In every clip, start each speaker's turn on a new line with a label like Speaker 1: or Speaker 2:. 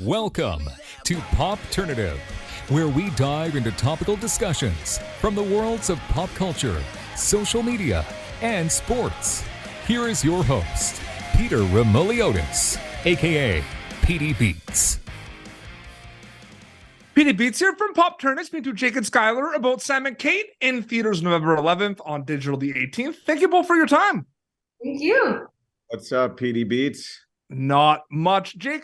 Speaker 1: Welcome to Popternative, where we dive into topical discussions from the worlds of pop culture, social media, and sports. Here is your host, Peter Remoliotis, aka PD Beats.
Speaker 2: PD Beats here from Popternative, speaking to Jake and Schuyler about Sam and Kate in theaters November 11th, on digital the 18th. Thank you both for your time.
Speaker 3: Thank you.
Speaker 4: What's up, PD Beats?
Speaker 2: Not much. Jake,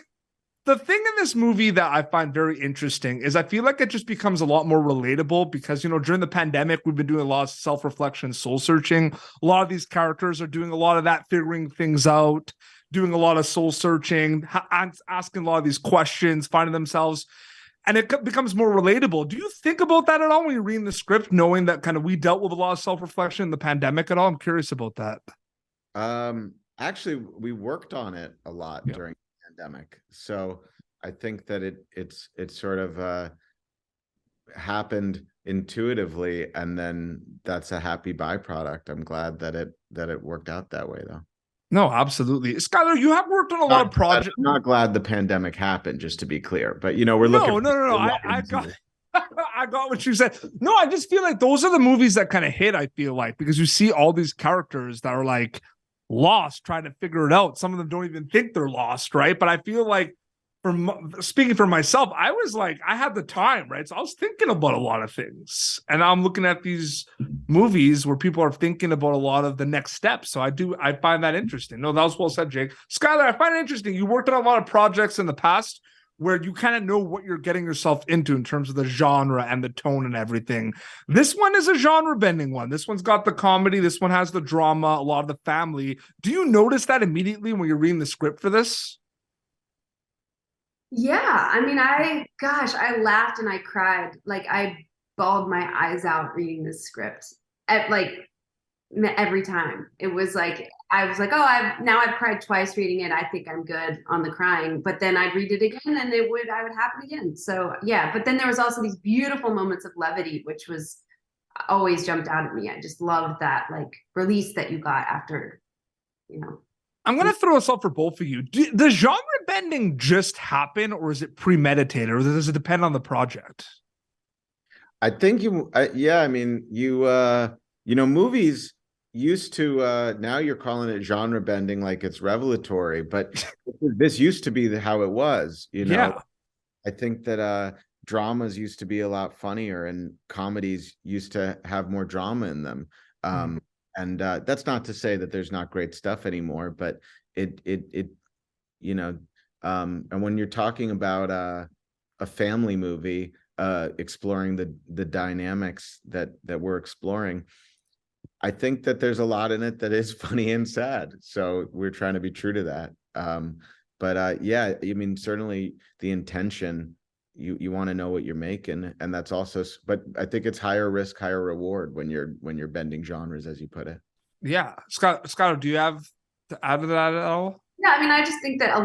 Speaker 2: the thing in this movie that I find very interesting is I feel like it just becomes a lot more relatable because, during the pandemic, we've been doing a lot of self-reflection, soul-searching. A lot of these characters are doing a lot of that, figuring things out, doing a lot of soul-searching, asking a lot of these questions, finding themselves, and it becomes more relatable. Do you think about that at all when you're reading the script, knowing that kind of we dealt with a lot of self-reflection in the pandemic at all? I'm curious about that.
Speaker 4: Actually, we worked on it a lot during the pandemic, so I think that it's sort of happened intuitively, and then that's a happy byproduct. I'm glad that it worked out that way, though.
Speaker 2: No, absolutely. Schuyler, you have worked on a lot of projects.
Speaker 4: I'm not glad the pandemic happened, just to be clear, but we're looking.
Speaker 2: No. I got I got what you said. No, I just feel like those are the movies that kind of hit, I feel like, because you see all these characters that are like lost trying to figure it out. Some of them don't even think they're lost, right? But I feel like, speaking for myself, I was like, I had the time, right? So I was thinking about a lot of things, and I'm looking at these movies where people are thinking about a lot of the next steps. So I find that interesting. No, that was well said, Jake. Schuyler, I find it interesting. You worked on a lot of projects in the past where you kind of know what you're getting yourself into in terms of the genre and the tone and everything. This one is a genre bending one. This one's got the comedy. This one has the drama, a lot of the family. Do you notice that immediately when you're reading the script for this?
Speaker 3: Yeah, I mean, I laughed and I cried. Like, I bawled my eyes out reading this script at every time. It was like, I was like, oh, I've cried twice reading it. I think I'm good on the crying. But then I'd read it again and I would happen again. So yeah, but then there was also these beautiful moments of levity, which was always jumped out at me. I just loved that release that you got after,
Speaker 2: I'm going to throw this up for both of you. Does genre bending just happen, or is it premeditated, or does it depend on the project?
Speaker 4: I think movies used to, now you're calling it genre bending like it's revelatory, but this used to be how it was,
Speaker 2: Yeah.
Speaker 4: I think that dramas used to be a lot funnier, and comedies used to have more drama in them. And that's not to say that there's not great stuff anymore, but and when you're talking about a family movie, exploring the dynamics that we're exploring, I think that there's a lot in it that is funny and sad. So we're trying to be true to that. Yeah, I mean, certainly the intention, you want to know what you're making, and that's also, but I think it's higher risk, higher reward when you're bending genres, as you put it.
Speaker 2: Yeah. Scott, do you have to add to that at all?
Speaker 3: Yeah, I mean, I just think that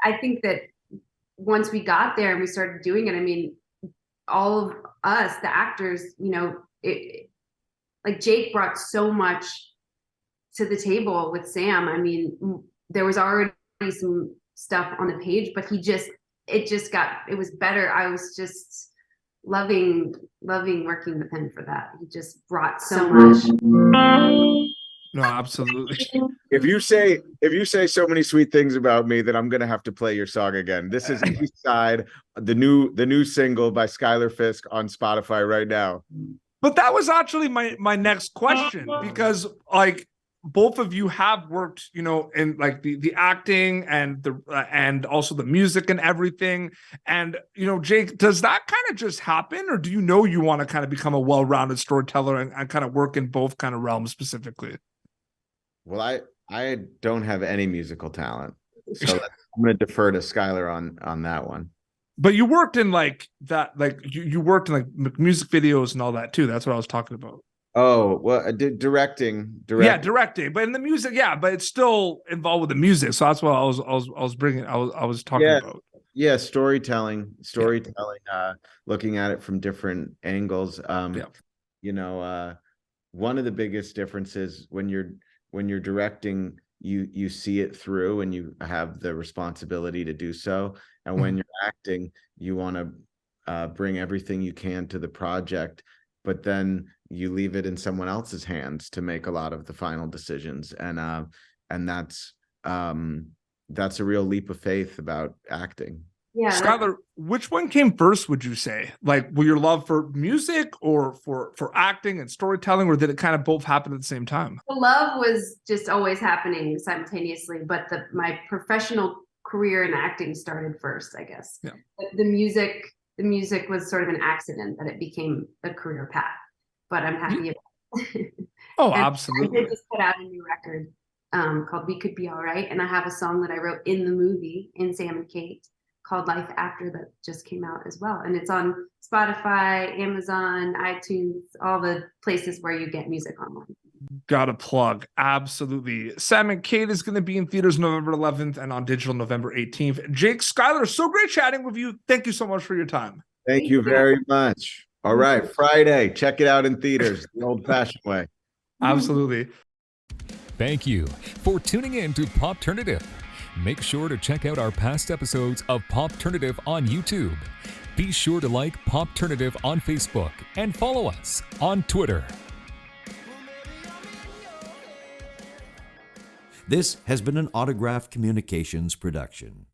Speaker 3: I think that once we got there and we started doing it, I mean, all of us, the actors, Jake brought so much to the table with Sam. I mean, there was already some stuff on the page, but it was better. I was just loving working with him for that. He just brought so much.
Speaker 2: No, absolutely.
Speaker 4: If you say so many sweet things about me, then I'm gonna have to play your song again. This is East Side, the new single by Schuyler Fisk on Spotify right now.
Speaker 2: But that was actually my next question, because both of you have worked, in the acting and also the music and everything. And, Jake, does that kind of just happen, or do you want to kind of become a well-rounded storyteller and kind of work in both kind of realms specifically?
Speaker 4: Well, I don't have any musical talent, so I'm going to defer to Schuyler on that one.
Speaker 2: But you worked in you worked in music videos and all that too. That's what I was talking about.
Speaker 4: Oh, well, I did directing.
Speaker 2: Yeah, directing, but in the music, yeah, but it's still involved with the music. So that's what I was talking about.
Speaker 4: Yeah, storytelling, looking at it from different angles. One of the biggest differences when you're directing, you see it through and you have the responsibility to do so. And when you're acting, you want to bring everything you can to the project, but then you leave it in someone else's hands to make a lot of the final decisions. And that's a real leap of faith about acting.
Speaker 3: Yeah.
Speaker 2: Schuyler, which one came first, would you say? Like, were your love for music or for acting and storytelling, or did it kind of both happen at the same time?
Speaker 3: The love was just always happening simultaneously, but my professional career in acting started first, I guess.
Speaker 2: Yeah.
Speaker 3: The music was sort of an accident that it became a career path, but I'm happy about it.
Speaker 2: Oh,
Speaker 3: And
Speaker 2: absolutely.
Speaker 3: I did just put out a new record called We Could Be All Right, and I have a song that I wrote in the movie, in Sam and Kate, called Life After, that just came out as well. And it's on Spotify, Amazon, iTunes, all the places where you get music online.
Speaker 2: Got a plug. Absolutely. Sam and Kate is going to be in theaters November 11th and on digital November 18th. Jake, Schuyler, so great chatting with you. Thank you so much for your time.
Speaker 4: Thank you very much. All right, Friday, check it out in theaters, the old-fashioned way.
Speaker 2: Absolutely.
Speaker 1: Thank you for tuning in to Popternative. Make sure to check out our past episodes of Popternative on YouTube. Be sure to like Popternative on Facebook and follow us on Twitter.
Speaker 5: This has been an Autograph Communications production.